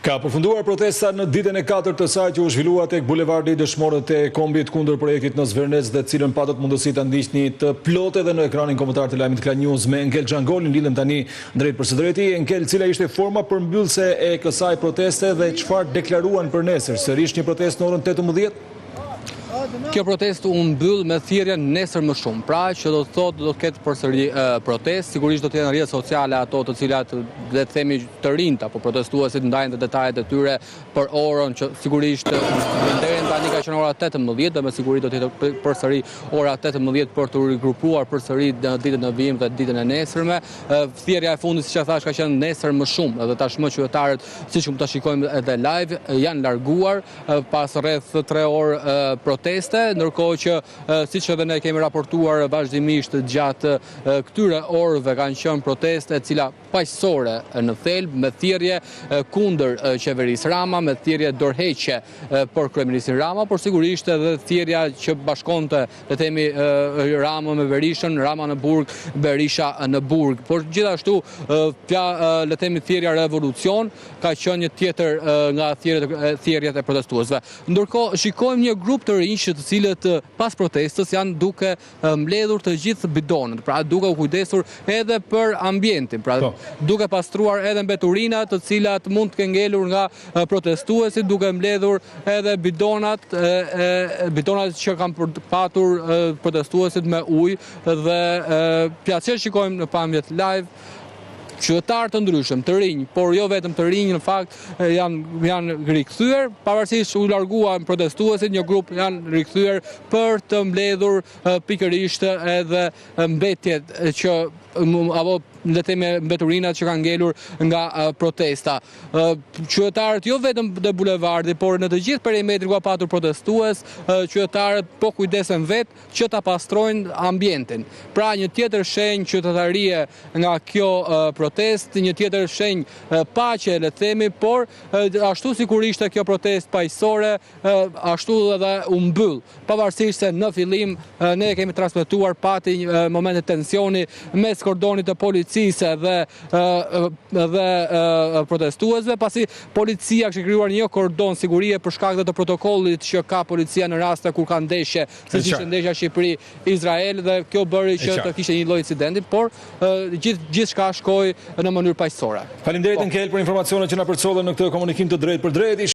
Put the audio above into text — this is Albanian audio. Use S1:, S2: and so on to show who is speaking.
S1: Ka përfunduar protesta në ditën e 4 të saj që u zhvillua tek bulevardi dëshmorët e kombit kundër projektit në Zvernez dhe cilën patët mundësi ta ndiqni të plotë edhe në ekranin kombëtar të lajmit Klan News me Enkel Xhangolin. Lidhem tani drejt për së drejti. Enkel, cila ishte forma përmbyllëse e kësaj proteste dhe çfarë deklaruan për nesër? Sërish një protestë në orën 18?
S2: Kjo protestë u mbyll me thirrjen nesër më shumë. Pra që do të thotë do të ketë përsëri protestë, sigurisht do të jenë rrjete sociale ato të cilat le të themi të rinjt apo protestuesit ndajnë të detajet e tyre për orën që sigurisht deri tani ka qenë ora 18 dhe me siguri do të jetë përsëri ora 18 për të rigrupuar përsëri në ditën e vijim dhe ditën e nesërme. Thirrja e fundit siç e thash ka qenë nesër më shumë dhe tashmë qytetarët siç mund ta shikojmë edhe live janë larguar pas rreth 3 orë proteste, ndërkohë që siç edhe ne kemi raportuar vazhdimisht gjatë këtyre orëve kanë qenë proteste e cila paqësore në thelb me thirrje kundër qeverisë Rama, me thirrje dorëheqje për kryeministin Rama, por sigurisht edhe thirrja që bashkonte le të themi Rama me Berishën, Rama në Burg, Berisha në Burg. Por gjithashtu le të themi thirrja revolucion ka qenë një tjetër nga thirrjet e protestuesve. Ndërkohë shikojmë një grup të rinj të cilët pas protestës janë duke mbledhur të gjithë bidonët, pra duke u kujdesur edhe për ambientin, pra duke pastruar edhe mbeturinat të cilat mund të kenë ngelur nga protestuesit, duke mbledhur edhe bidonat që kanë patur protestuesit me ujë dhe plotësisht shikojmë në pamjet live qytetarë të ndryshëm, të rinj, por jo vetëm të rinj, në fakt janë rikthyer, pavarësisht u larguan protestuesit, një grup janë rikthyer për të mbledhur pikërisht edhe mbetjet që apo le të themi mbeturinat që kanë ngelur nga protesta. Qytetarët jo vetëm te bulevardi, por në të gjithë perimetrin ku ka patur protestues, qytetarët po kujdesen vetë që ta pastrojnë ambientin. Pra një tjetër shenjë qytetarie nga kjo protestë, një tjetër shenjë paqe le të themi, por ashtu sigurisht kjo protestë paqësore ashtu edhe u mbyll. Pavarësisht se në fillim ne kemi transmetuar pati momente tensioni mes kordonit të policisë dhe protestuesve, pasi policia kishte krijuar një kordon sigurie për shkak të protokollit që ka policia në raste kur ka ndeshje, siç ishte ndeshja Shqipëri-Izrael dhe kjo bëri që të kishte një lloj incidenti, por gjithçka shkoi në mënyrë paqësore.
S1: Faleminderit Enkel për informacionet që na përcollën në këtë komunikim të drejtë për drejtë.